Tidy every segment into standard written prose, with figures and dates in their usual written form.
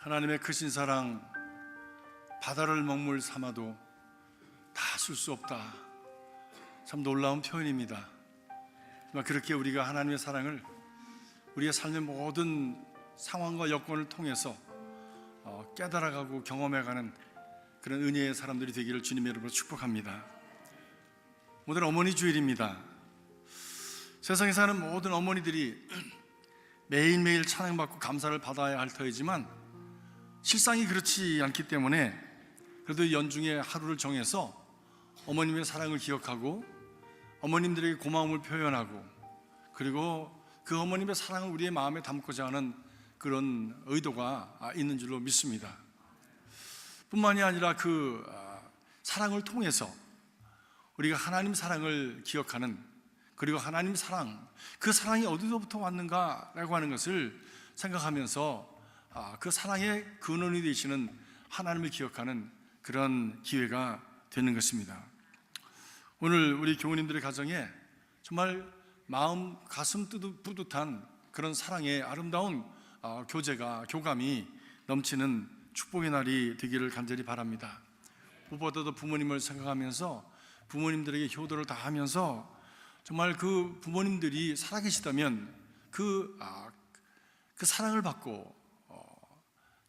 하나님의 크신 사랑, 바다를 먹물 삼아도 다 쓸 수 없다. 참 놀라운 표현입니다. 그렇게 우리가 하나님의 사랑을 우리의 삶의 모든 상황과 여건을 통해서 깨달아가고 경험해가는 그런 은혜의 사람들이 되기를 주님의 이름으로 축복합니다. 오늘 어머니 주일입니다. 세상에 사는 모든 어머니들이 매일매일 찬양받고 감사를 받아야 할 터이지만 실상이 그렇지 않기 때문에 그래도 연중에 하루를 정해서 어머님의 사랑을 기억하고 어머님들에게 고마움을 표현하고 그리고 그 어머님의 사랑을 우리의 마음에 담고자 하는 그런 의도가 있는 줄로 믿습니다. 뿐만이 아니라 그 사랑을 통해서 우리가 하나님 사랑을 기억하는, 그리고 하나님 사랑, 그 사랑이 어디서부터 왔는가라고 하는 것을 생각하면서 그 사랑의 근원이 되시는 하나님을 기억하는 그런 기회가 되는 것입니다. 오늘 우리 교우님들의 가정에 정말 마음, 가슴 뿌듯한 그런 사랑의 아름다운 교감이 넘치는 축복의 날이 되기를 간절히 바랍니다. 무엇보다도 부모님을 생각하면서 부모님들에게 효도를 다하면서 정말 그 부모님들이 살아계시다면 그 사랑을 받고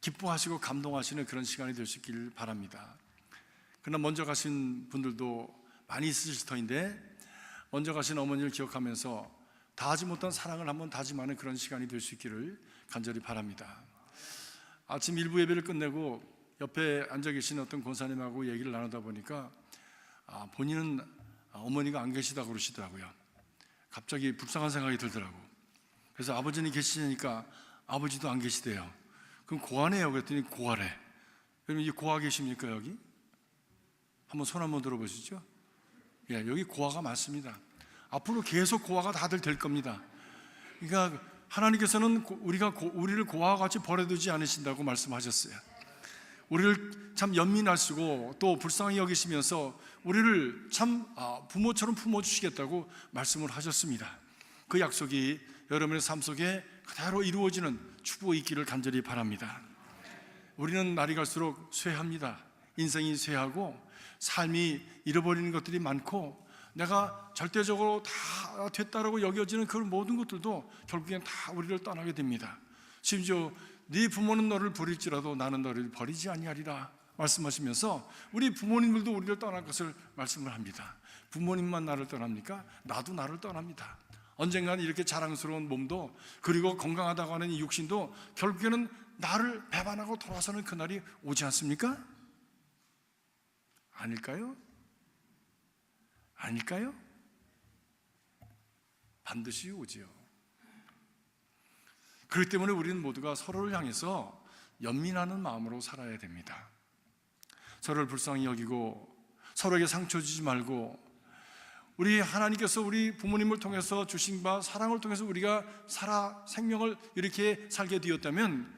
기뻐하시고 감동하시는 그런 시간이 될 수 있길 바랍니다. 그러나 먼저 가신 분들도 많이 있으실 터인데 먼저 가신 어머니를 기억하면서 다하지 못한 사랑을 한번 다짐하는 그런 시간이 될 수 있기를 간절히 바랍니다. 아침 일부 예배를 끝내고 옆에 앉아 계신 어떤 권사님하고 얘기를 나누다 보니까 본인은 어머니가 안 계시다고 그러시더라고요. 갑자기 불쌍한 생각이 들더라고. 그래서 아버지는 계시니까 아버지도 안 계시대요. 그럼 고아네요. 그랬더니 고아래. 그럼 이 고아 계십니까 여기? 한번 손 한번 들어보시죠. 예, 여기 고아가 많습니다. 앞으로 계속 고아가 다들 될 겁니다. 그러니까 하나님께서는 우리를 고아와 같이 버려두지 않으신다고 말씀하셨어요. 우리를 참 연민하시고 또 불쌍히 여기시면서 우리를 참 부모처럼 품어주시겠다고 말씀을 하셨습니다. 그 약속이 여러분의 삶 속에 그대로 이루어지는 축복이 있기를 간절히 바랍니다. 우리는 날이 갈수록 쇠합니다. 인생이 쇠하고 삶이 잃어버리는 것들이 많고 내가 절대적으로 다 됐다라고 여겨지는 그 모든 것들도 결국엔 다 우리를 떠나게 됩니다. 심지어 네 부모는 너를 버릴지라도 나는 너를 버리지 아니하리라 말씀하시면서 우리 부모님들도 우리를 떠날 것을 말씀을 합니다. 부모님만 나를 떠납니까? 나도 나를 떠납니다. 언젠가는 이렇게 자랑스러운 몸도 그리고 건강하다고 하는 이 육신도 결국에는 나를 배반하고 돌아서는 그날이 오지 않습니까? 아닐까요? 아닐까요? 반드시 오지요. 그렇기 때문에 우리는 모두가 서로를 향해서 연민하는 마음으로 살아야 됩니다. 서로를 불쌍히 여기고 서로에게 상처 주지 말고 우리 하나님께서 우리 부모님을 통해서 주신 바 사랑을 통해서 우리가 생명을 이렇게 살게 되었다면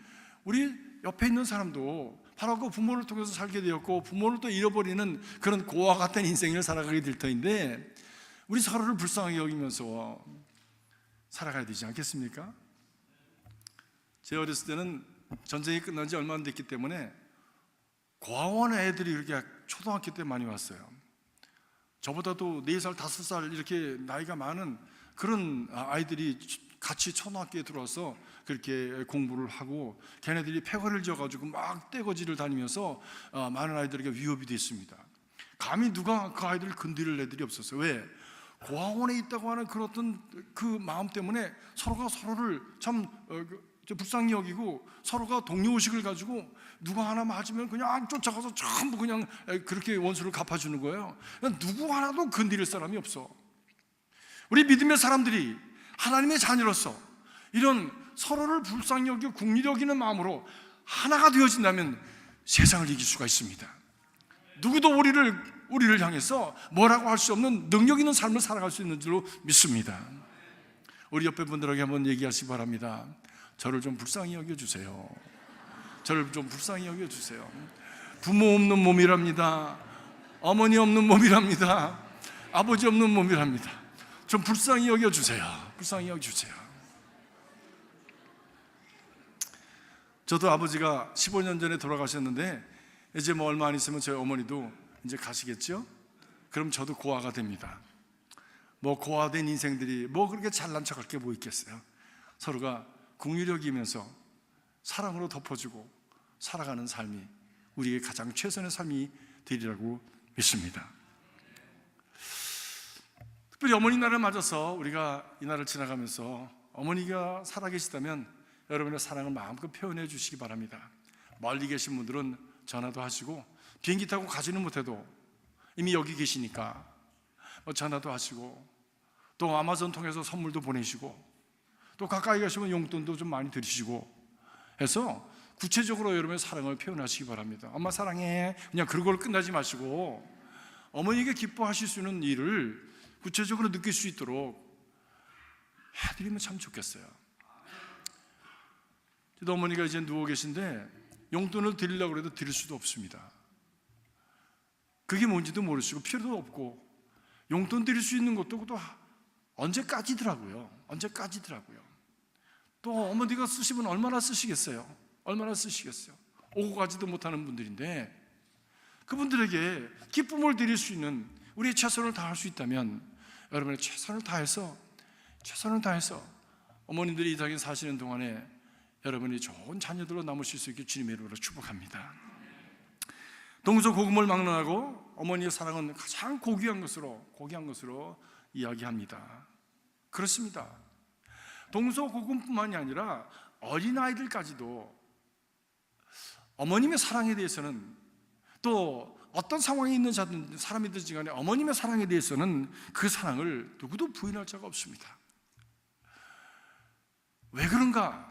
우리 옆에 있는 사람도 바로 그 부모를 통해서 살게 되었고 부모를 또 잃어버리는 그런 고아 같은 인생을 살아가게 될 터인데 우리 서로를 불쌍하게 여기면서 살아가야 되지 않겠습니까? 제 어렸을 때는 전쟁이 끝난 지 얼마 안 됐기 때문에 고아원 애들이 이렇게 초등학교 때 많이 왔어요. 저보다도 4살, 5살 이렇게 나이가 많은 그런 아이들이 같이 초등학교에 들어와서 그렇게 공부를 하고 걔네들이 패거리를 지어가지고 막 떼거지를 다니면서 많은 아이들에게 위협이 됐습니다. 감히 누가 그 아이들을 건드릴 애들이 없었어요. 왜? 고아원에 있다고 하는 그런 그 마음 때문에 서로가 서로를 참 불쌍히 여기고 서로가 동료의식을 가지고 누가 하나 맞으면 그냥 쫓아가서 전부 그냥 그렇게 원수를 갚아주는 거예요. 누구 하나도 건드릴 사람이 없어. 우리 믿음의 사람들이 하나님의 자녀로서 이런 서로를 불쌍히 여기고 국리히 여기는 마음으로 하나가 되어진다면 세상을 이길 수가 있습니다. 누구도 우리를 향해서 뭐라고 할 수 없는 능력 있는 삶을 살아갈 수 있는 줄로 믿습니다. 우리 옆에 분들에게 한번 얘기하시기 바랍니다. 저를 좀 불쌍히 여겨주세요. 저를 좀 불쌍히 여겨주세요. 부모 없는 몸이랍니다. 어머니 없는 몸이랍니다. 아버지 없는 몸이랍니다. 좀 불쌍히 여겨주세요. 불쌍히 여겨주세요. 저도 아버지가 15년 전에 돌아가셨는데 이제 뭐 얼마 안 있으면 저희 어머니도 이제 가시겠죠? 그럼 저도 고아가 됩니다. 뭐 고아된 인생들이 뭐 그렇게 잘난 척할 게 뭐 있겠어요? 서로가 긍휼히 여기면서 사랑으로 덮어주고 살아가는 삶이 우리에게 가장 최선의 삶이 되리라고 믿습니다. 특별히 어머니 날을 맞아서 우리가 이 날을 지나가면서 어머니가 살아계시다면 여러분의 사랑을 마음껏 표현해 주시기 바랍니다. 멀리 계신 분들은 전화도 하시고, 비행기 타고 가지는 못해도 이미 여기 계시니까 전화도 하시고, 또 아마존 통해서 선물도 보내시고, 또 가까이 가시면 용돈도 좀 많이 드리시고 해서 구체적으로 여러분의 사랑을 표현하시기 바랍니다. 엄마 사랑해, 그냥 그걸로 끝나지 마시고 어머니에게 기뻐하실 수 있는 일을 구체적으로 느낄 수 있도록 해드리면 참 좋겠어요. 저도 어머니가 이제 누워 계신데 용돈을 드리려고 해도 드릴 수도 없습니다. 그게 뭔지도 모르시고 필요도 없고, 용돈 드릴 수 있는 것도 또 언제까지더라고요. 또 어머니가 쓰시면 얼마나 쓰시겠어요? 오고 가지도 못하는 분들인데, 그분들에게 기쁨을 드릴 수 있는 우리의 최선을 다할 수 있다면 여러분의 최선을 다해서 어머님들이 이 땅에 사시는 동안에 여러분이 좋은 자녀들로 남으실 수 있게 주님의 이름으로 축복합니다. 동서고금을 막론하고 어머니의 사랑은 가장 고귀한 것으로 이야기합니다. 그렇습니다. 동서고금뿐만이 아니라 어린아이들까지도 어머님의 사랑에 대해서는, 또 어떤 상황에 있는 사람이든지 간에 어머님의 사랑에 대해서는 그 사랑을 누구도 부인할 자가 없습니다. 왜 그런가?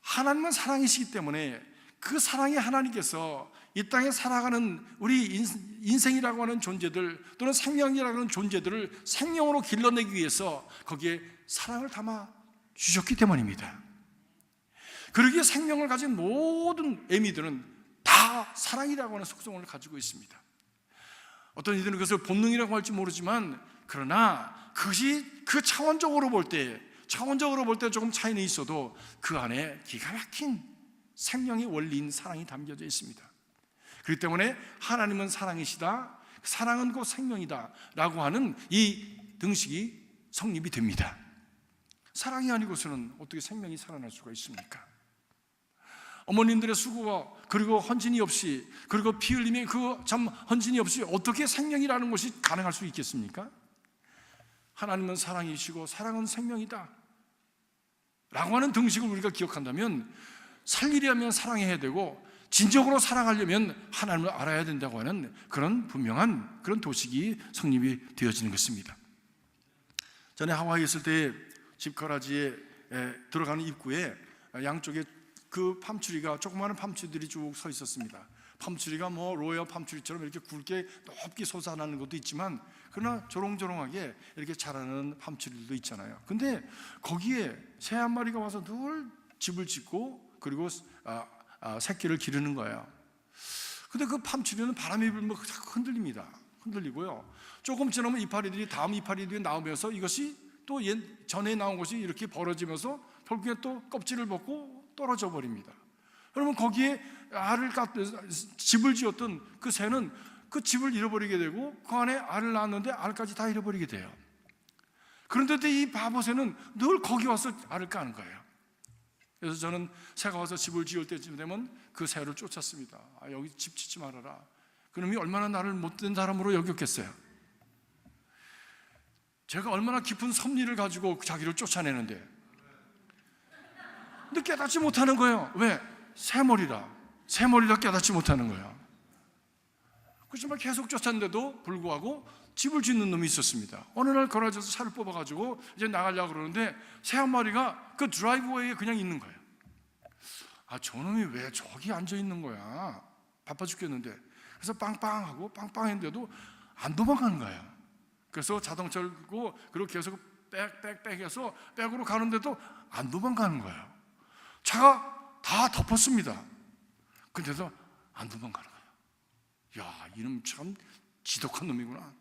하나님은 사랑이시기 때문에 그 사랑의 하나님께서 이 땅에 살아가는 우리 인생이라고 하는 존재들, 또는 생명이라고 하는 존재들을 생명으로 길러내기 위해서 거기에 사랑을 담아 주셨기 때문입니다. 그러기에 생명을 가진 모든 애미들은 다 사랑이라고 하는 속성을 가지고 있습니다. 어떤 이들은 그것을 본능이라고 할지 모르지만, 그러나 그것이 그 차원적으로 볼 때 조금 차이는 있어도 그 안에 기가 막힌 생명의 원리인 사랑이 담겨져 있습니다. 그렇기 때문에 하나님은 사랑이시다, 사랑은 곧 생명이다 라고 하는 이 등식이 성립이 됩니다. 사랑이 아니고서는 어떻게 생명이 살아날 수가 있습니까? 어머님들의 수고가, 그리고 헌신이 없이, 그리고 피 흘림의 그 참 헌신이 없이 어떻게 생명이라는 것이 가능할 수 있겠습니까? 하나님은 사랑이시고 사랑은 생명이다 라고 하는 등식을 우리가 기억한다면, 살리려면 사랑해야 되고 진정으로 사랑하려면 하나님을 알아야 된다고 하는 그런 분명한 그런 도식이 성립이 되어지는 것입니다. 전에 하와이에 있을 때 집가라지에 들어가는 입구에 양쪽에 그 팜추리가, 조그마한 팜추리들이 쭉 서 있었습니다. 팜추리가 뭐 로얄 팜추리처럼 이렇게 굵게 높게 솟아나는 것도 있지만, 그러나 조롱조롱하게 이렇게 자라는 팜추리들도 있잖아요. 근데 거기에 새 한 마리가 와서 늘 집을 짓고 그리고 새끼를 기르는 거예요. 근데 그 팜추리는 바람이 불면 자꾸 흔들리고요. 조금 지나면 이파리들이 다음 이파리들이 나오면서 이것이 또 전에 나온 것이 이렇게 벌어지면서 결국에 또 껍질을 벗고 떨어져 버립니다. 그러면 거기에 집을 지었던 그 새는 그 집을 잃어버리게 되고, 그 안에 알을 낳았는데 알까지 다 잃어버리게 돼요. 그런데도 이 바보 새는 늘 거기 와서 알을 까는 거예요. 그래서 저는 새가 와서 집을 지을 때쯤 되면 그 새를 쫓았습니다. 여기 집 짓지 말아라. 그놈이 얼마나 나를 못된 사람으로 여겼겠어요. 제가 얼마나 깊은 섭리를 가지고 자기를 쫓아내는데, 근데 깨닫지 못하는 거예요. 왜? 새머리라 깨닫지 못하는 거예요. 그렇지만 계속 쫓았는데도 불구하고 집을 짓는 놈이 있었습니다. 어느 날 걸어져서 차를 뽑아가지고 이제 나가려고 그러는데 새 한 마리가 그 드라이브웨이에 그냥 있는 거예요. 저놈이 왜 저기 앉아 있는 거야? 바빠 죽겠는데. 그래서 빵빵하고 빵빵했는데도 안 도망가는 거예요. 그래서 자동차를 끄고 그리고 계속 빽해서 백으로 가는데도 안 도망가는 거예요. 차가 다 덮었습니다. 근데도 안 도망가는 거예요. 야, 이놈 참 지독한 놈이구나.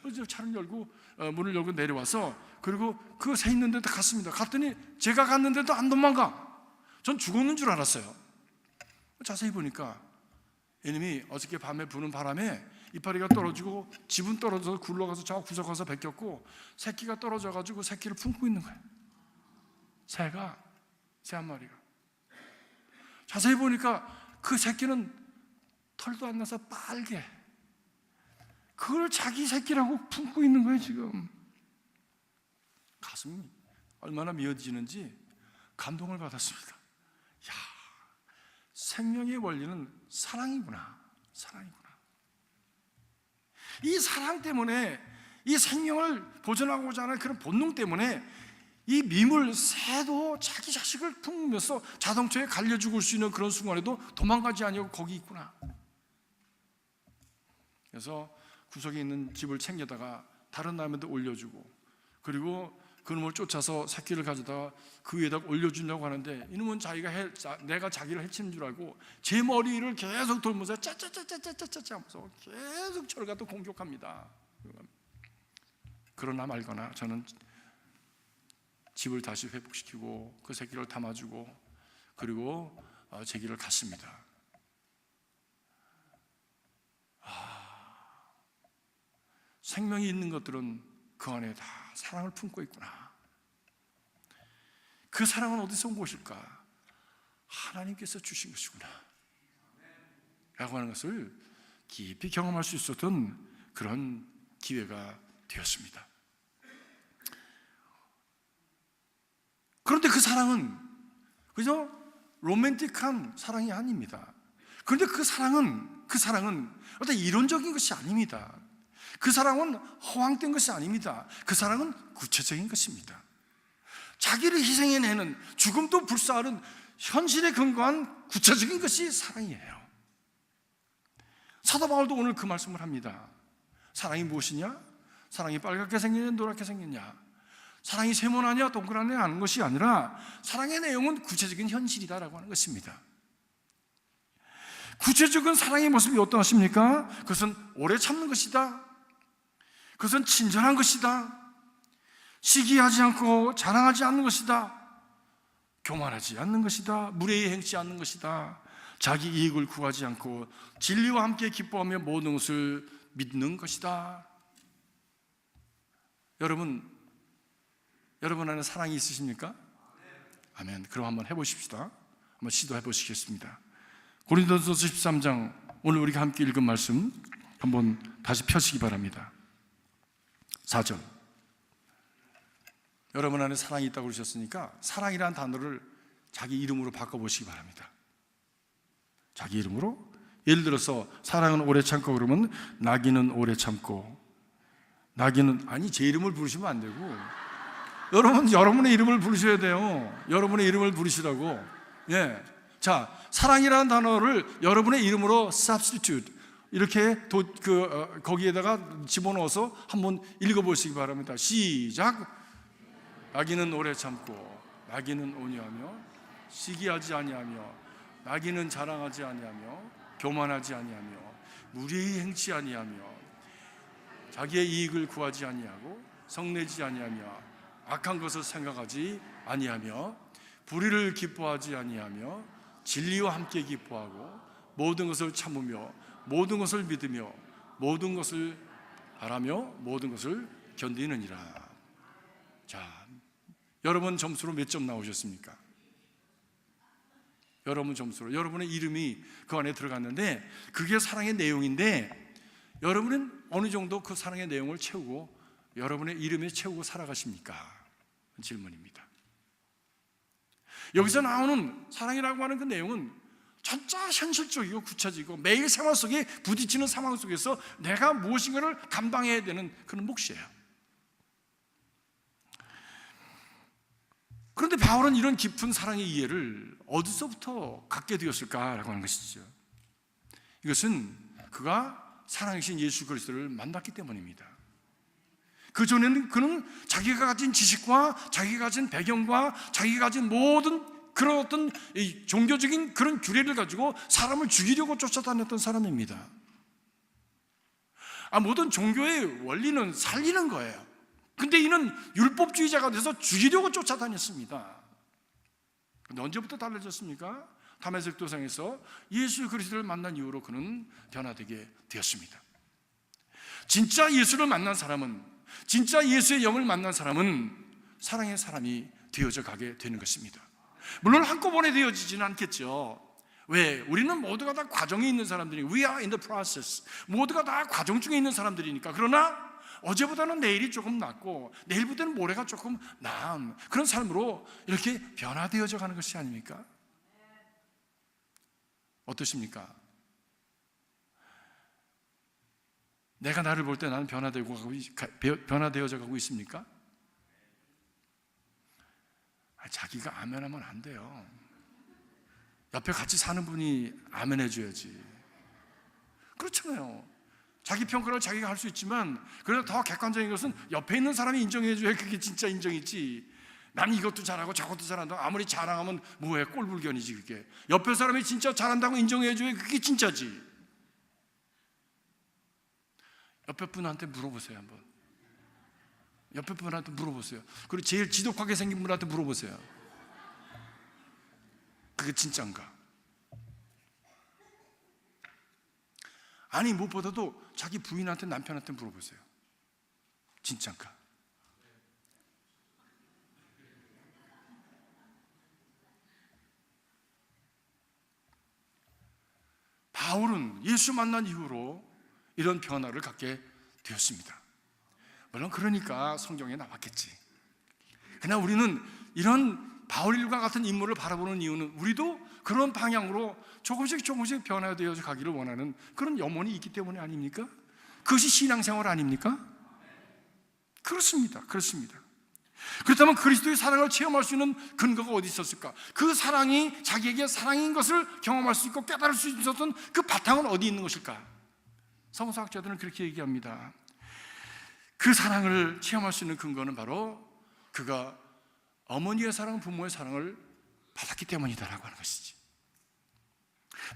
그래서 차를 열고 문을 열고 내려와서 그리고 그 새 있는 데도 갔습니다. 갔더니 제가 갔는데도 안 도망가. 전 죽었는 줄 알았어요. 자세히 보니까 이놈이 어저께 밤에 부는 바람에 이파리가 떨어지고 집은 떨어져서 굴러가서 저 구석 가서 베꼈고 새끼가 떨어져가지고 새끼를 품고 있는 거예요. 새 한 마리가. 자세히 보니까 그 새끼는 털도 안 나서 빨개. 그걸 자기 새끼라고 품고 있는 거예요. 지금 가슴이 얼마나 미어지는지 감동을 받았습니다. 야, 생명의 원리는 사랑이구나. 사랑이구나. 이 사랑 때문에, 이 생명을 보존하고자 하는 그런 본능 때문에 이 미물 새도 자기 자식을 품으면서 자동차에 갈려 죽을 수 있는 그런 순간에도 도망가지 아니하고 거기 있구나. 그래서 구석에 있는 집을 챙겨다가 다른 남한테 올려주고, 그리고 그놈을 쫓아서 새끼를 가져다가 그 위에다 올려주려고 하는데 이놈은 내가 자기를 해치는 줄 알고 제 머리를 계속 돌면서 짜짜짜짜짜짜짜 하면서 계속 저를 갖다 공격합니다. 그러나 말거나 저는 집을 다시 회복시키고 그 새끼를 담아주고 그리고 제 길을 갔습니다. 생명이 있는 것들은 그 안에 다 사랑을 품고 있구나. 그 사랑은 어디서 온 것일까? 하나님께서 주신 것이구나 라고 하는 것을 깊이 경험할 수 있었던 그런 기회가 되었습니다. 그런데 그 사랑은 그저 로맨틱한 사랑이 아닙니다. 그런데 그 사랑은 어떤 이론적인 것이 아닙니다. 그 사랑은 허황된 것이 아닙니다. 그 사랑은 구체적인 것입니다. 자기를 희생해내는, 죽음도 불사하는 현실에 근거한 구체적인 것이 사랑이에요. 사도 바울도 오늘 그 말씀을 합니다. 사랑이 무엇이냐? 사랑이 빨갛게 생겼냐 노랗게 생겼냐? 사랑이 세모나냐 동그라냐 하는 것이 아니라 사랑의 내용은 구체적인 현실이다라고 하는 것입니다. 구체적인 사랑의 모습이 어떠하십니까? 그것은 오래 참는 것이다. 그것은 친절한 것이다. 시기하지 않고 자랑하지 않는 것이다. 교만하지 않는 것이다. 무례히 행치 않는 것이다. 자기 이익을 구하지 않고 진리와 함께 기뻐하며 모든 것을 믿는 것이다. 여러분 안에 사랑이 있으십니까? 아멘. 그럼 한번 해보십시다. 한번 시도해 보시겠습니다. 고린도전서 13장, 오늘 우리가 함께 읽은 말씀 한번 다시 펴시기 바랍니다. 4절. 여러분 안에 사랑이 있다고 그러셨으니까 사랑이라는 단어를 자기 이름으로 바꿔보시기 바랍니다. 자기 이름으로. 예를 들어서 사랑은 오래 참고 그러면 나기는 오래 참고. 나기는, 아니 제 이름을 부르시면 안 되고 여러분의 이름을 부르셔야 돼요. 여러분의 이름을 부르시라고. 예. 자, 사랑이라는 단어를 여러분의 이름으로 substitute 이렇게 거기에다가 집어넣어서 한번 읽어보시기 바랍니다. 시작. 나기는 오래 참고, 나기는 온유하며, 시기하지 아니하며, 나기는 자랑하지 아니하며, 교만하지 아니하며, 무례히 행치 아니하며, 자기의 이익을 구하지 아니하고, 성내지 아니하며, 악한 것을 생각하지 아니하며, 불의를 기뻐하지 아니하며, 진리와 함께 기뻐하고, 모든 것을 참으며, 모든 것을 믿으며, 모든 것을 바라며, 모든 것을 견디느니라. 자, 여러분 점수로 몇 점 나오셨습니까? 여러분 점수로, 여러분의 이름이 그 안에 들어갔는데 그게 사랑의 내용인데 여러분은 어느 정도 그 사랑의 내용을 채우고 여러분의 이름에 채우고 살아가십니까? 질문입니다. 여기서 나오는 사랑이라고 하는 그 내용은 진짜 현실적이고 구체적이고 매일 생활 속에 부딪히는 상황 속에서 내가 무엇인가를 감당해야 되는 그런 몫이에요. 그런데 바울은 이런 깊은 사랑의 이해를 어디서부터 갖게 되었을까라고 하는 것이죠. 이것은 그가 사랑이신 예수 그리스도를 만났기 때문입니다. 그전에는 그는 자기가 가진 지식과 자기가 가진 배경과 자기가 가진 모든 그런 어떤 종교적인 그런 규례를 가지고 사람을 죽이려고 쫓아다녔던 사람입니다. 모든 종교의 원리는 살리는 거예요. 근데 이는 율법주의자가 돼서 죽이려고 쫓아다녔습니다. 근데 언제부터 달라졌습니까? 다메섹 도상에서 예수 그리스도를 만난 이후로 그는 변화되게 되었습니다. 진짜 예수를 만난 사람은, 진짜 예수의 영을 만난 사람은 사랑의 사람이 되어져 가게 되는 것입니다. 물론 한꺼번에 되어지지는 않겠죠. 왜? 우리는 모두가 다 과정에 있는 사람들이, We are in the process. 모두가 다 과정 중에 있는 사람들이니까. 그러나 어제보다는 내일이 조금 낫고 내일보다는 모레가 조금 나은 그런 삶으로 이렇게 변화되어져 가는 것이 아닙니까? 어떠십니까? 내가 나를 볼 때 나는 변화되어져 가고 있습니까? 자기가 아멘하면 안 돼요. 옆에 같이 사는 분이 아멘해 줘야지. 그렇잖아요. 자기 평가를 자기가 할 수 있지만, 그래도 더 객관적인 것은 옆에 있는 사람이 인정해 줘야 그게 진짜 인정이지. 난 이것도 잘하고 저것도 잘한다. 아무리 자랑하면 뭐해, 꼴불견이지 그게. 옆에 사람이 진짜 잘한다고 인정해 줘야 그게 진짜지. 옆에 분한테 물어보세요 한번. 옆에 분한테 물어보세요. 그리고 제일 지독하게 생긴 분한테 물어보세요. 그게 진짜인가? 아니, 무엇보다도 자기 부인한테, 남편한테 물어보세요. 진짜인가? 바울은 예수 만난 이후로 이런 변화를 갖게 되었습니다. 물론 그러니까 성경에 나왔겠지. 그러나 우리는 이런 바울과 같은 인물을 바라보는 이유는 우리도 그런 방향으로 조금씩 변화되어 가기를 원하는 그런 염원이 있기 때문에 아닙니까? 그것이 신앙생활 아닙니까? 그렇습니다. 그렇다면 그리스도의 사랑을 체험할 수 있는 근거가 어디 있었을까? 그 사랑이 자기에게 사랑인 것을 경험할 수 있고 깨달을 수 있었던 그 바탕은 어디 있는 것일까? 성서학자들은 그렇게 얘기합니다. 그 사랑을 체험할 수 있는 근거는 바로 그가 어머니의 사랑, 부모의 사랑을 받았기 때문이다라고 하는 것이지.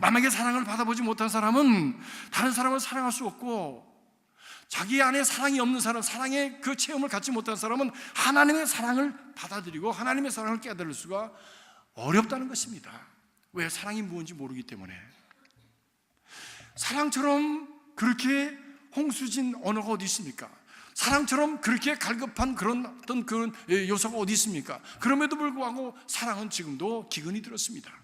만약에 사랑을 받아보지 못한 사람은 다른 사람을 사랑할 수 없고, 자기 안에 사랑이 없는 사람, 사랑의 그 체험을 갖지 못한 사람은 하나님의 사랑을 받아들이고 하나님의 사랑을 깨달을 수가 어렵다는 것입니다. 왜? 사랑이 무엇인지 모르기 때문에. 사랑처럼 그렇게 홍수진 언어가 어디 있습니까? 사랑처럼 그렇게 갈급한 그런 요소가 어디 있습니까? 그럼에도 불구하고 사랑은 지금도 기근이 들었습니다.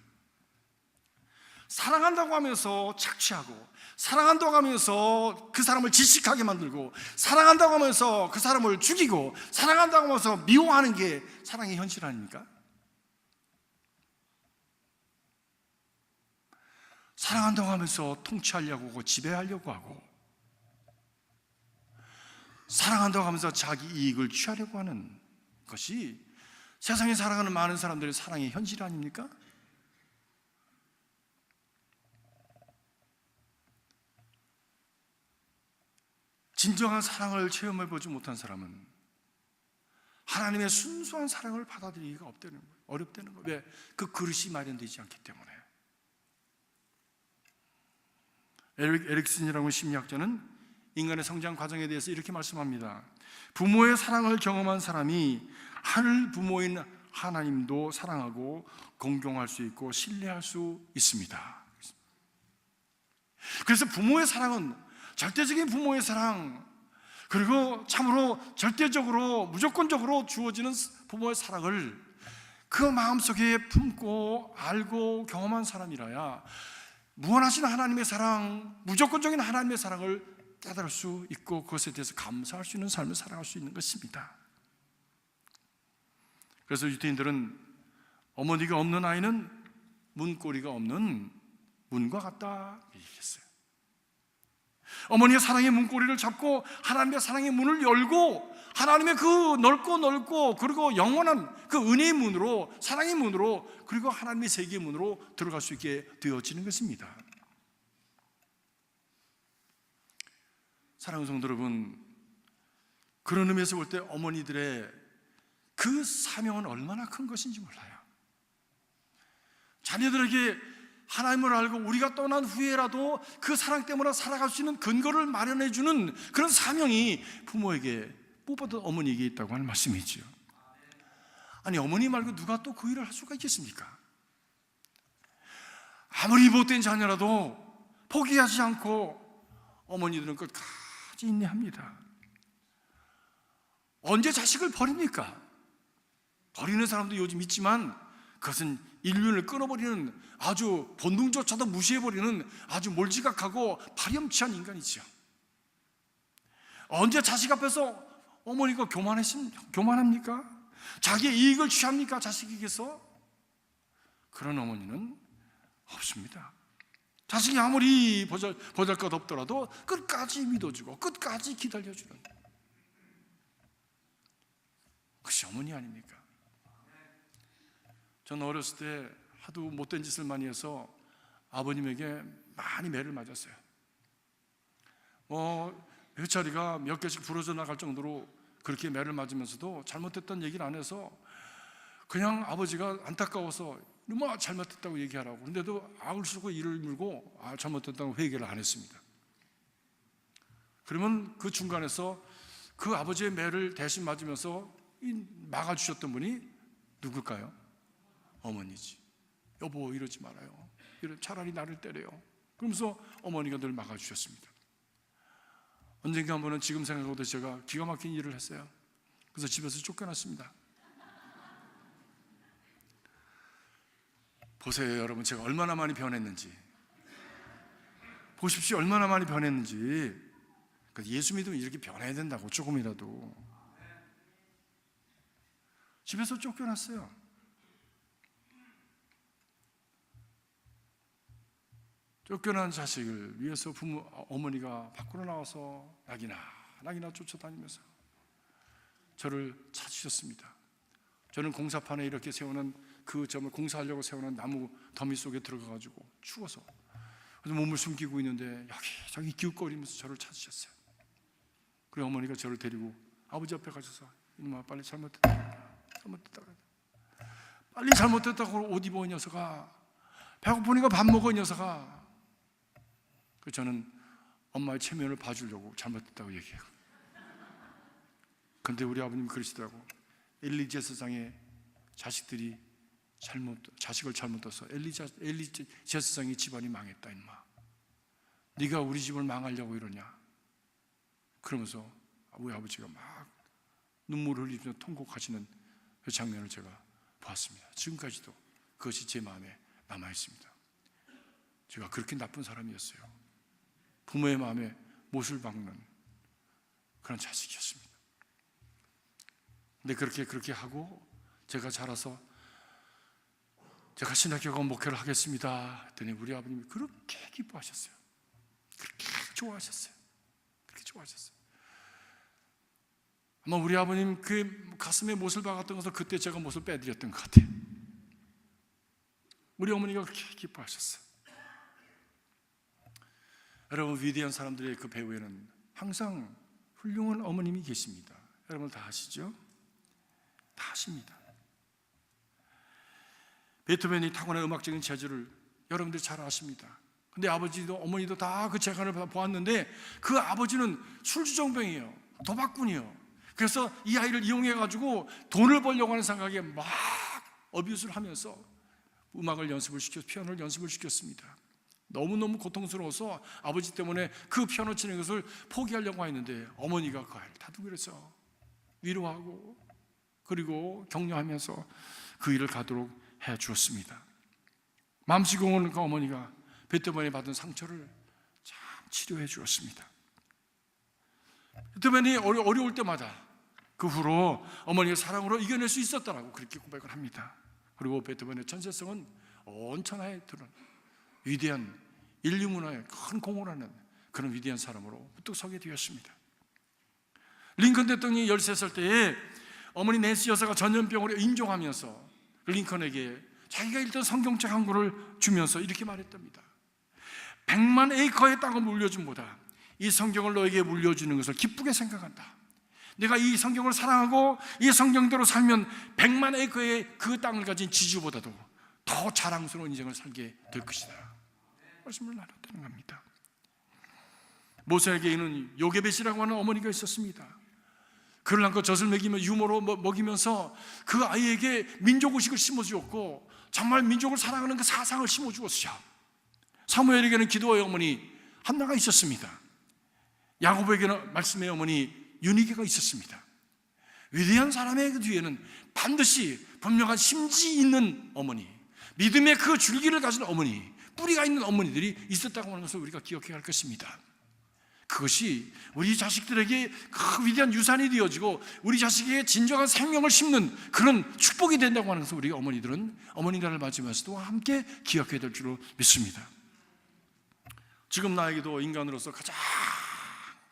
사랑한다고 하면서 착취하고, 사랑한다고 하면서 그 사람을 질식하게 만들고, 사랑한다고 하면서 그 사람을 죽이고, 사랑한다고 하면서 미워하는 게 사랑의 현실 아닙니까? 사랑한다고 하면서 통치하려고 하고 지배하려고 하고, 사랑한다고 하면서 자기 이익을 취하려고 하는 것이 세상에 살아가는 많은 사람들의 사랑의 현실 아닙니까? 진정한 사랑을 체험해보지 못한 사람은 하나님의 순수한 사랑을 받아들이기가 어렵다는 거예요. 왜? 그 그릇이 마련되지 않기 때문에. 에릭슨이라는 심리학자는 인간의 성장 과정에 대해서 이렇게 말씀합니다. 부모의 사랑을 경험한 사람이 하늘 부모인 하나님도 사랑하고 공경할 수 있고 신뢰할 수 있습니다. 그래서 부모의 사랑은, 절대적인 부모의 사랑, 그리고 참으로 절대적으로 무조건적으로 주어지는 부모의 사랑을 그 마음속에 품고 알고 경험한 사람이라야 무한하신 하나님의 사랑, 무조건적인 하나님의 사랑을 깨달을 수 있고 그것에 대해서 감사할 수 있는 삶을 살아갈 수 있는 것입니다. 그래서 유대인들은 어머니가 없는 아이는 문고리가 없는 문과 같다 얘기했어요. 어머니의 사랑의 문고리를 잡고 하나님의 사랑의 문을 열고 하나님의 그 넓고 그리고 영원한 그 은혜의 문으로, 사랑의 문으로, 그리고 하나님의 세계의 문으로 들어갈 수 있게 되어지는 것입니다. 사랑하는 성도 여러분, 그런 의미에서 볼 때 어머니들의 그 사명은 얼마나 큰 것인지 몰라요. 자녀들에게 하나님을 알고 우리가 떠난 후에라도 그 사랑 때문에 살아갈 수 있는 근거를 마련해 주는 그런 사명이 부모에게, 무엇보다 어머니에게 있다고 하는 말씀이지요. 아니, 어머니 말고 누가 또 그 일을 할 수가 있겠습니까? 아무리 못된 자녀라도 포기하지 않고 어머니들은 끝까지 인내합니다. 언제 자식을 버립니까? 버리는 사람도 요즘 있지만 그것은 인륜을 끊어버리는, 아주 본능조차도 무시해버리는 아주 몰지각하고 파렴치한 인간이죠. 언제 자식 앞에서 어머니가 교만합니까? 자기의 이익을 취합니까? 자식에게서? 그런 어머니는 없습니다. 자식이 아무리 보잘것 없더라도 끝까지 믿어주고 끝까지 기다려주는 그것이 어머니 아닙니까? 저는 어렸을 때 하도 못된 짓을 많이 해서 아버님에게 많이 매를 맞았어요. 회차리가 몇 개씩 부러져 나갈 정도로 그렇게 매를 맞으면서도 잘못했던 얘기를 안 해서 그냥 아버지가 안타까워서 너무 잘못했다고 얘기하라고, 그런데도 악을 쓰고 이를 물고 잘못했다고 회개를 안 했습니다. 그러면 그 중간에서 그 아버지의 매를 대신 맞으면서 막아주셨던 분이 누굴까요? 어머니지. 여보 이러지 말아요, 차라리 나를 때려요. 그러면서 어머니가 늘 막아주셨습니다. 언젠가 한 번은 지금 생각해도 제가 기가 막힌 일을 했어요. 그래서 집에서 쫓겨났습니다. 보세요 여러분, 제가 얼마나 많이 변했는지. 보십시오, 얼마나 많이 변했는지. 예수 믿으면 이렇게 변해야 된다고, 조금이라도. 집에서 쫓겨났어요. 쫓겨난 자식을 위해서 어머니가 밖으로 나와서 낙이나 쫓아다니면서 저를 찾으셨습니다. 저는 공사판에 이렇게 세우는 그 점을 공사하려고 세우는 나무 더미 속에 들어가가지고 추워서 그래서 몸을 숨기고 있는데 여기저기 기웃거리면서 저를 찾으셨어요. 그리고 어머니가 저를 데리고 아버지 앞에 가셔서 이놈아 빨리 잘못했다, 빨리 잘못했다고 옷 입어 이 녀석아, 배고프니까 밥 먹어 이 녀석아. 저는 엄마의 체면을 봐주려고 잘못했다고 얘기해요. 근데 우리 아버님이 그러시더라고. 엘리제스상의 자식들이 자식을 잘못 둬서 엘리제스상의 집안이 망했다 임마. 네가 우리 집을 망하려고 이러냐. 그러면서 우리 아버지가 막 눈물을 흘리면서 통곡하시는 그 장면을 제가 보았습니다. 지금까지도 그것이 제 마음에 남아있습니다. 제가 그렇게 나쁜 사람이었어요. 부모의 마음에 못을 박는 그런 자식이었습니다. 근데 그렇게 하고 제가 자라서 제가 신학교관 목회를 하겠습니다 했더니 우리 아버님이 그렇게 기뻐하셨어요. 그렇게 좋아하셨어요. 아마 우리 아버님 그 가슴에 못을 박았던 것을 그때 제가 못을 빼드렸던 것 같아요. 우리 어머니가 그렇게 기뻐하셨어요. 여러분, 위대한 사람들의 그 배후에는 항상 훌륭한 어머님이 계십니다. 여러분 다 아시죠? 다 아십니다. 베토벤이 타고난 음악적인 재주를 여러분들이 잘 아십니다. 근데 아버지도 어머니도 다 그 재간을 보았는데 그 아버지는 술주정뱅이에요. 도박꾼이에요. 그래서 이 아이를 이용해가지고 돈을 벌려고 하는 생각에 막 어뷰스를 하면서 음악을 연습을 시켰고 피아노를 연습을 시켰습니다. 너무너무 고통스러워서 아버지 때문에 그 피아노 치는 것을 포기하려고 했는데 어머니가 그 아이를 다독이면서 위로하고 그리고 격려하면서 그 일을 가도록 해 주었습니다. 맘시공은 그 어머니가 베토벤이 받은 상처를 참 치료해 주었습니다. 베토벤이 어려울 때마다 그 후로 어머니의 사랑으로 이겨낼 수 있었다라고 그렇게 고백을 합니다. 그리고 베토벤의 천재성은 온 천하에 드러난 위대한 인류 문화에 큰 공헌을 하는 그런 위대한 사람으로 우뚝 서게 되었습니다. 링컨 대통령이 13살 때에 어머니 낸시 여사가 전염병으로 인종하면서 링컨에게 자기가 읽던 성경책 한 권을 주면서 이렇게 말했답니다. 100만 에이커의 땅을 물려줌보다 이 성경을 너에게 물려주는 것을 기쁘게 생각한다. 내가 이 성경을 사랑하고 이 성경대로 살면 100만 에이커의 그 땅을 가진 지주보다도 더 자랑스러운 인생을 살게 될 것이다. 말씀을 나눴다는 겁니다. 모세에게는 요게벳이라고 하는 어머니가 있었습니다. 그를 안고 젖을 먹이며 유모로 먹이면서 그 아이에게 민족의식을 심어주었고 정말 민족을 사랑하는 그 사상을 심어주었어요. 사무엘에게는 기도의 어머니 한나가 있었습니다. 야곱에게는 말씀의 어머니 유니게가 있었습니다. 위대한 사람의 그 뒤에는 반드시 분명한 심지 있는 어머니, 믿음의 그 줄기를 가진 어머니, 뿌리가 있는 어머니들이 있었다고 하는 것을 우리가 기억해야 할 것입니다. 그것이 우리 자식들에게 그 위대한 유산이 되어지고 우리 자식에게 진정한 생명을 심는 그런 축복이 된다고 하는 것을 우리 어머니들은 어머니날을 맞으면서도 함께 기억해야 될 줄로 믿습니다. 지금 나에게도 인간으로서 가장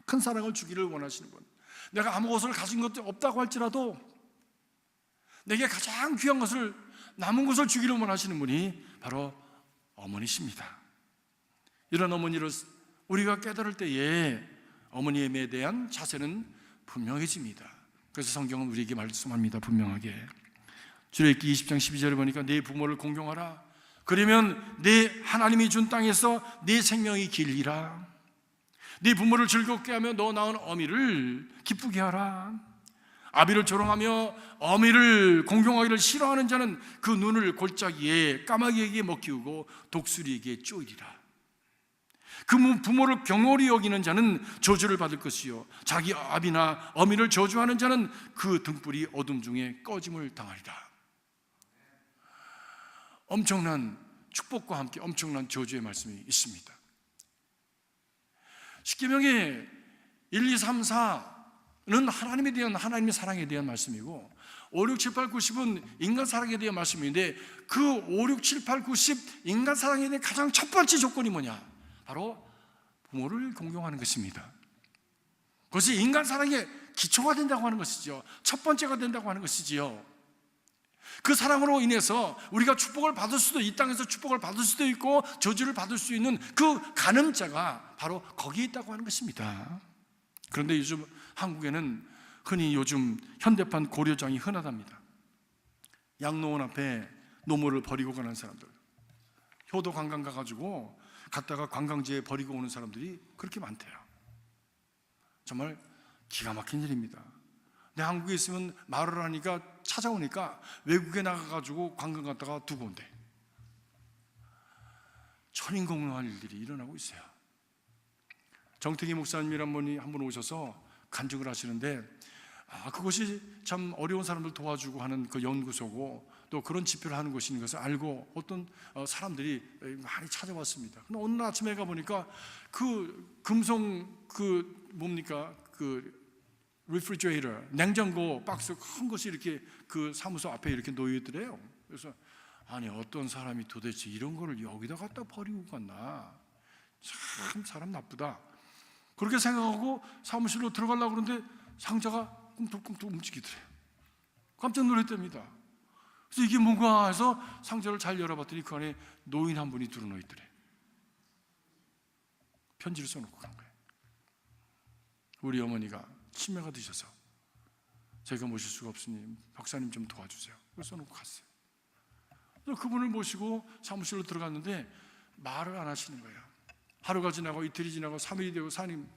큰 사랑을 주기를 원하시는 분, 내가 아무것을 가진 것도 없다고 할지라도 내게 가장 귀한 것을, 남은 것을 주기를 원하시는 분이 바로 어머니십니다. 이런 어머니를 우리가 깨달을 때에 어머니에 대한 자세는 분명해집니다. 그래서 성경은 우리에게 말씀합니다. 분명하게 출애굽기 20장 12절에 보니까 내 부모를 공경하라. 그러면 내 하나님이 준 땅에서 내 생명이 길리라. 네 부모를 즐겁게 하며 너 낳은 어미를 기쁘게 하라. 아비를 조롱하며 어미를 공경하기를 싫어하는 자는 그 눈을 골짜기에 까마귀에게 먹히우고 독수리에게 쪼이리라. 그 부모를 경홀히 여기는 자는 저주를 받을 것이요 자기 아비나 어미를 저주하는 자는 그 등불이 어둠 중에 꺼짐을 당하리라. 엄청난 축복과 함께 엄청난 저주의 말씀이 있습니다. 십계명의 1, 2, 3, 4는 하나님에 대한, 하나님의 사랑에 대한 말씀이고 5, 6, 7, 8, 90은 인간 사랑에 대한 말씀인데 그 5, 6, 7, 8, 90 인간 사랑에 대한 가장 첫 번째 조건이 뭐냐? 바로 부모를 공경하는 것입니다. 그것이 인간 사랑의 기초가 된다고 하는 것이죠. 첫 번째가 된다고 하는 것이지요. 그 사랑으로 인해서 우리가 축복을 받을 수도, 이 땅에서 축복을 받을 수도 있고 저주를 받을 수 있는 그 가늠자가 바로 거기에 있다고 하는 것입니다. 그런데 요즘 한국에는 흔히 요즘 현대판 고려장이 흔하답니다. 양로원 앞에 노모를 버리고 가는 사람들, 효도 관광 가가지고 갔다가 관광지에 버리고 오는 사람들이 그렇게 많대요. 정말 기가 막힌 일입니다. 내 한국에 있으면 말을 하니까 찾아오니까 외국에 나가가지고 관광 갔다가 두고 온대. 천인공노할 일들이 일어나고 있어요. 정택희 목사님이란 분이 한 분 오셔서 간증을 하시는데 그것이 참 어려운 사람들 도와주고 하는 그 연구소고 또 그런 집회를 하는 곳인 것을 알고 어떤 사람들이 많이 찾아왔습니다. 근데 어느 날 아침에 가보니까 그 금속 그 뭡니까 그 refrigerator, 냉장고 박스 큰 것이 이렇게 그 사무소 앞에 이렇게 놓여 있더래요. 그래서 아니 어떤 사람이 도대체 이런 거를 여기다 갖다 버리고 갔나, 참 사람 나쁘다 그렇게 생각하고 사무실로 들어가려고 그러는데 상자가 꿈틀꿈틀 움직이더래요. 깜짝 놀랐답니다. 그래서 이게 뭔가 해서 상자를 잘 열어봤더니 그 안에 노인 한 분이 들어놓여 있더래요. 편지를 써놓고 간 거예요. 우리 어머니가 치매가 드셔서 저희가 모실 수가 없으니 박사님 좀 도와주세요. 그래서 놓고 갔어요. 그분을 모시고 사무실로 들어갔는데 말을 안 하시는 거예요. 하루가 지나고 이틀이 지나고 3일이 되고 사님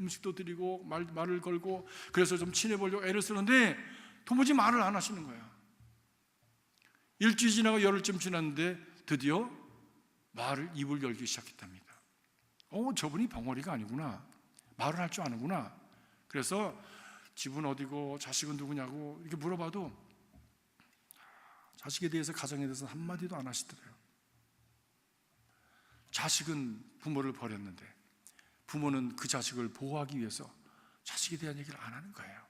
음식도 드리고 말을 걸고 그래서 좀 친해보려고 애를 쓰는데 도무지 말을 안 하시는 거예요. 일주일 지나고 열흘쯤 지났는데 드디어 입을 열기 시작했답니다. 저분이 벙어리가 아니구나. 말을 할 줄 아는구나. 그래서 집은 어디고 자식은 누구냐고 이렇게 물어봐도 자식에 대해서, 가정에 대해서 한마디도 안 하시더래요. 자식은 부모를 버렸는데 부모는 그 자식을 보호하기 위해서 자식에 대한 얘기를 안 하는 거예요.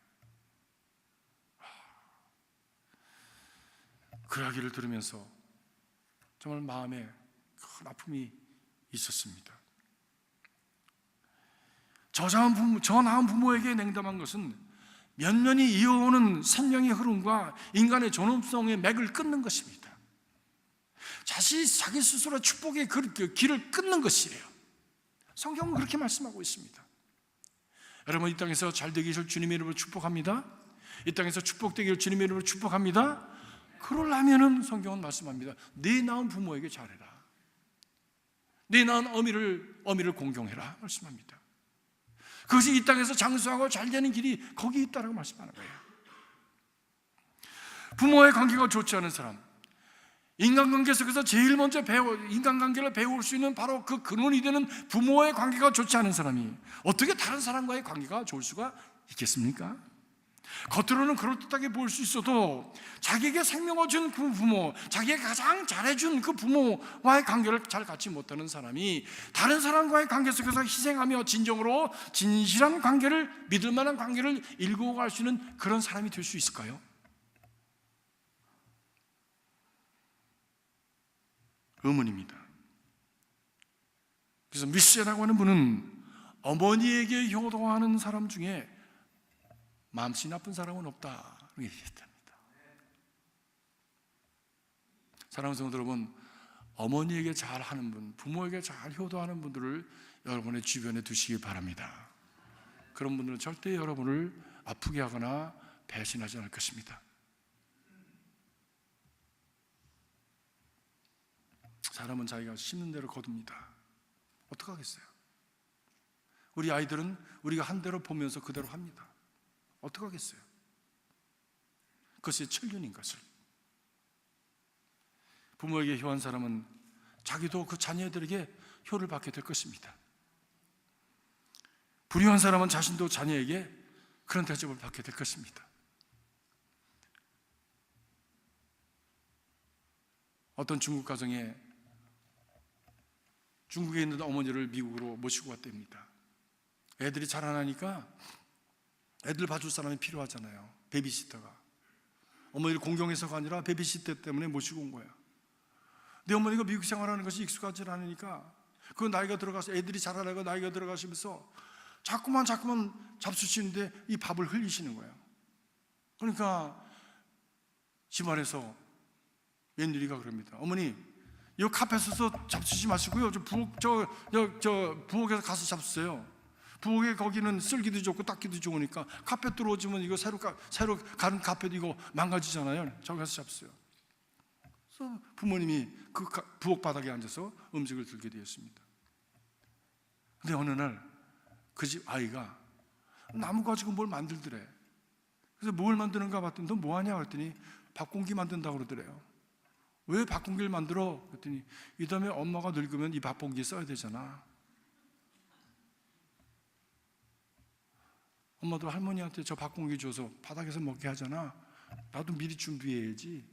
그 이야기를 들으면서 정말 마음에 큰 아픔이 있었습니다. 저 낳은 부모에게 냉담한 것은 몇 년이 이어오는 생명의 흐름과 인간의 존엄성의 맥을 끊는 것입니다. 자기 스스로 축복의 길을 끊는 것이래요. 성경은 그렇게 말씀하고 있습니다. 여러분, 이 땅에서 잘 되기를 주님의 이름으로 축복합니다. 이 땅에서 축복되기를 주님의 이름으로 축복합니다. 그러려면은 성경은 말씀합니다. 네 낳은 부모에게 잘해라. 네 낳은 어미를 공경해라 말씀합니다. 그것이 이 땅에서 장수하고 잘 되는 길이 거기 있다라고 말씀하는 거예요. 부모의 관계가 좋지 않은 사람, 인간관계 속에서 제일 먼저 인간관계를 배울 수 있는 바로 그 근원이 되는 부모의 관계가 좋지 않은 사람이 어떻게 다른 사람과의 관계가 좋을 수가 있겠습니까? 겉으로는 그럴듯하게 보일 수 있어도 자기에게 생명을 준 그 부모, 자기에게 가장 잘해준 그 부모와의 관계를 잘 갖지 못하는 사람이 다른 사람과의 관계 속에서 희생하며 진정으로 진실한 관계를, 믿을 만한 관계를 일구어 갈 수 있는 그런 사람이 될 수 있을까요? 의문입니다. 그래서 미시라고 하는 분은 어머니에게 효도하는 사람 중에 마음씨 나쁜 사람은 없다 얘기했답니다. 사랑하는 성도 여러분, 어머니에게 잘하는 분, 부모에게 잘 효도하는 분들을 여러분의 주변에 두시기 바랍니다. 그런 분들은 절대 여러분을 아프게 하거나 배신하지 않을 것입니다. 사람은 자기가 심는 대로 거둡니다. 어떡하겠어요? 우리 아이들은 우리가 한 대로 보면서 그대로 합니다. 어떡하겠어요? 그것이 천륜인 것을. 부모에게 효한 사람은 자기도 그 자녀들에게 효를 받게 될 것입니다. 불효한 사람은 자신도 자녀에게 그런 대접을 받게 될 것입니다. 어떤 중국 가정에 중국에 있는 어머니를 미국으로 모시고 왔답니다. 애들이 자라나니까 애들 봐줄 사람이 필요하잖아요. 베이비시터가. 어머니를 공경해서가 아니라 베이비시터 때문에 모시고 온 거야. 내 어머니가 미국 생활하는 것이 익숙하지 않으니까 그 나이가 들어가서 애들이 자라나고 나이가 들어가시면서 자꾸만 잡수시는데 이 밥을 흘리시는 거예요. 그러니까 집안에서 웬일이가 그럽니다. 어머니, 이 카펫에서 잡수지 마시고요. 부엌에서 가서 잡수세요. 부엌에 거기는 쓸기도 좋고 닦기도 좋으니까 카펫 들어오지면 이거 새로 가른 카펫 이거 망가지잖아요. 저기 가서 잡수세요. 그래서 부모님이 그 부엌 바닥에 앉아서 음식을 들게 되었습니다. 근데 어느 날 그 집 아이가 나무 가지고 뭘 만들더래. 그래서 뭘 만드는가 봤더니 너 뭐하냐 그랬더니 밥공기 만든다고 그러더래요. 왜 밥공기를 만들어? 그랬더니 이 다음에 엄마가 늙으면 이 밥공기에 써야 되잖아. 엄마도 할머니한테 저 밥공기 줘서 바닥에서 먹게 하잖아. 나도 미리 준비해야지.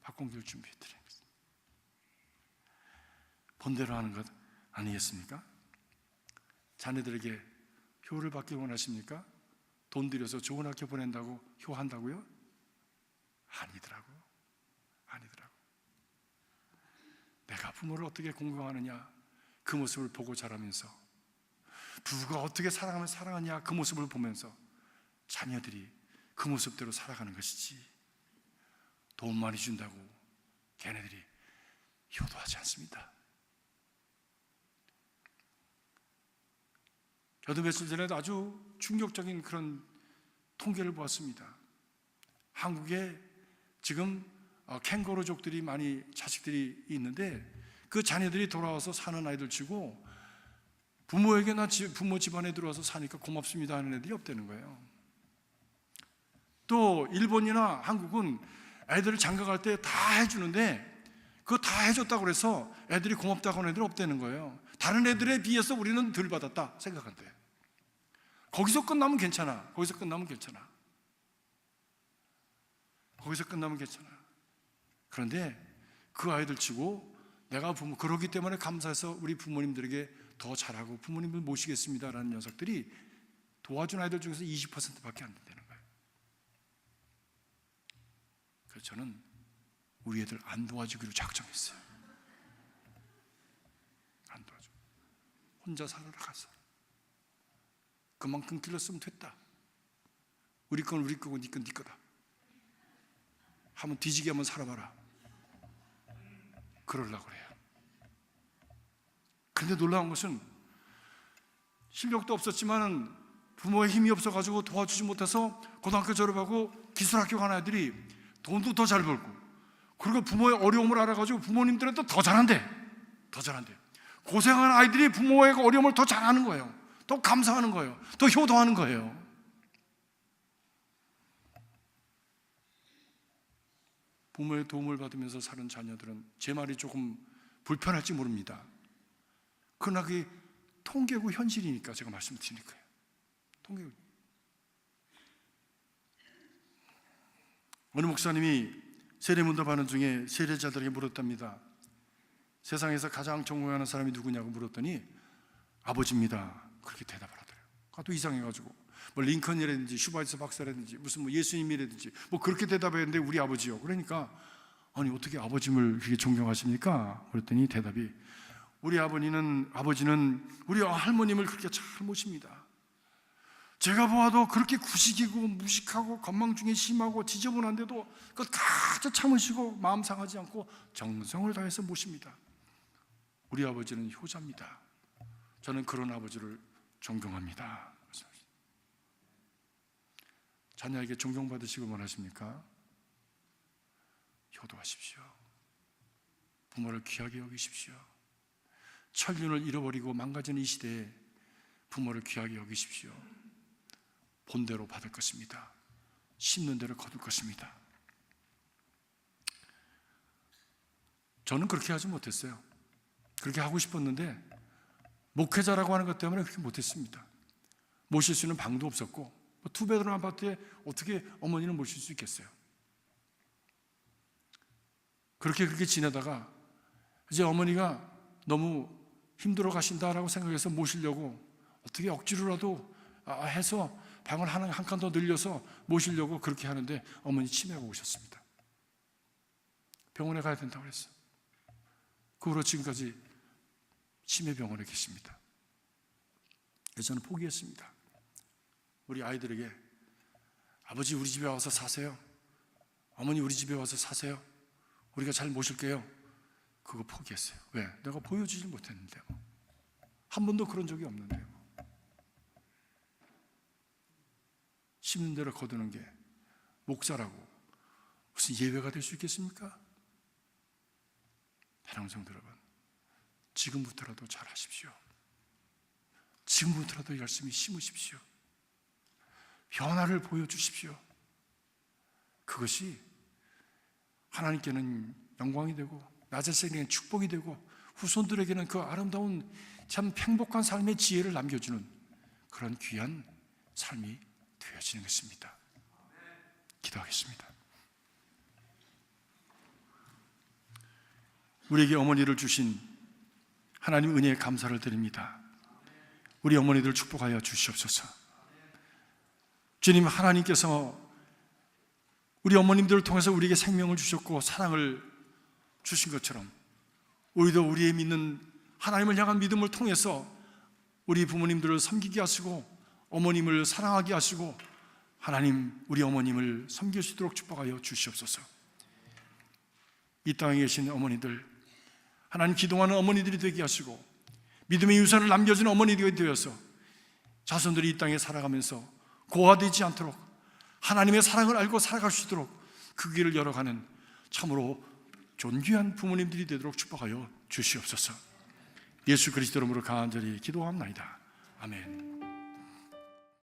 밥공기를 준비해드려요. 본대로 하는 것 아니겠습니까? 자녀들에게 효를 받기 원하십니까? 돈 들여서 좋은 학교 보낸다고 효한다고요? 아니더라고요. 내가 부모를 어떻게 공경하느냐 그 모습을 보고 자라면서 부부가 어떻게 사랑하면 사랑하냐 그 모습을 보면서 자녀들이 그 모습대로 살아가는 것이지 돈 많이 준다고 걔네들이 효도하지 않습니다. 저도 며칠 전에 아주 충격적인 그런 통계를 보았습니다. 한국에 지금 캥거루족들이 많이 자식들이 있는데 그 자녀들이 돌아와서 사는 아이들 치고 부모에게나 부모 집안에 들어와서 사니까 고맙습니다 하는 애들이 없다는 거예요. 또 일본이나 한국은 애들을 장가갈 때 다 해주는데 그거 다 해줬다고 해서 애들이 고맙다고 하는 애들 없다는 거예요. 다른 애들에 비해서 우리는 덜 받았다 생각한대. 거기서 끝나면 괜찮아. 그런데 그 아이들 치고 내가 그러기 때문에 감사해서 우리 부모님들에게 더 잘하고 부모님들 모시겠습니다라는 녀석들이 도와준 아이들 중에서 20%밖에 안 된다는 거예요. 그래서 저는 우리 애들 안 도와주기로 작정했어요. 안 도와줘. 혼자 살아라 가서. 그만큼 길렀으면 됐다. 우리 건 우리 거고 네 건 네 거다. 한번 뒤지게 한번 살아봐라. 그러려고 그래요. 그런데 놀라운 것은 실력도 없었지만 부모의 힘이 없어가지고 도와주지 못해서 고등학교 졸업하고 기술학교 가는 애들이 돈도 더 잘 벌고 그리고 부모의 어려움을 알아가지고 부모님들은 더 잘한대. 고생하는 아이들이 부모의 어려움을 더 잘하는 거예요. 더 감사하는 거예요. 더 효도하는 거예요. 부모의 도움을 받으면서 사는 자녀들은 제 말이 조금 불편할지 모릅니다. 그러나 그게 통계고 현실이니까 제가 말씀드리는 거예요. 통계고. 어느 목사님이 세례문답하는 중에 세례자들에게 물었답니다. 세상에서 가장 존경하는 사람이 누구냐고 물었더니 아버지입니다. 그렇게 대답을 하더래요. 또 이상해가지고 뭐 링컨이라든지 슈바이처 박사라든지 무슨 뭐 예수님이라든지 뭐 그렇게 대답했는데 우리 아버지요. 그러니까 아니 어떻게 아버님을 그렇게 존경하십니까? 그랬더니 대답이 우리 아버지는 우리 할머님을 그렇게 잘 모십니다. 제가 보아도 그렇게 구식이고 무식하고 건망중에 심하고 지저분한데도 그것 가져 참으시고 마음 상하지 않고 정성을 다해서 모십니다. 우리 아버지는 효자입니다. 저는 그런 아버지를 존경합니다. 자녀에게 존경받으시고 원하십니까? 효도하십시오. 부모를 귀하게 여기십시오. 천륜을 잃어버리고 망가지는 이 시대에 부모를 귀하게 여기십시오. 본대로 받을 것입니다. 심는 대로 거둘 것입니다. 저는 그렇게 하지 못했어요. 그렇게 하고 싶었는데 목회자라고 하는 것 때문에 그렇게 못했습니다. 모실 수 있는 방도 없었고 투베드룸 아파트에 어떻게 어머니는 모실 수 있겠어요? 그렇게 지내다가 이제 어머니가 너무 힘들어 가신다라고 생각해서 모시려고 어떻게 억지로라도 해서 방을 한 칸 더 늘려서 모시려고 그렇게 하는데 어머니 치매가 오셨습니다. 병원에 가야 된다고 그랬어요. 그 후로 지금까지 치매병원에 계십니다. 그래서 저는 포기했습니다. 우리 아이들에게 아버지 우리 집에 와서 사세요. 어머니 우리 집에 와서 사세요. 우리가 잘 모실게요. 그거 포기했어요. 왜? 내가 보여주질 못했는데 한 번도 그런 적이 없는데 심는 대로 거두는 게 목사라고 무슨 예외가 될 수 있겠습니까? 사랑하는 성도 여러분, 지금부터라도 잘하십시오. 지금부터라도 열심히 심으십시오. 변화를 보여주십시오. 그것이 하나님께는 영광이 되고 나 자신에게는 축복이 되고 후손들에게는 그 아름다운 참 행복한 삶의 지혜를 남겨주는 그런 귀한 삶이 되어지는 것입니다. 기도하겠습니다. 우리에게 어머니를 주신 하나님 은혜에 감사를 드립니다. 우리 어머니들 축복하여 주시옵소서. 주님, 하나님께서 우리 어머님들을 통해서 우리에게 생명을 주셨고 사랑을 주신 것처럼 우리도 우리의 믿는 하나님을 향한 믿음을 통해서 우리 부모님들을 섬기게 하시고 어머님을 사랑하게 하시고 하나님 우리 어머님을 섬기시도록 축복하여 주시옵소서. 이 땅에 계신 어머니들, 하나님 기도하는 어머니들이 되게 하시고 믿음의 유산을 남겨주는 어머니들이 되어서 자손들이 이 땅에 살아가면서 고아되지 않도록 하나님의 사랑을 알고 살아갈 수 있도록 그 길을 열어가는 참으로 존귀한 부모님들이 되도록 축복하여 주시옵소서. 예수 그리스도 이름으로 간절히 기도합나이다. 아멘.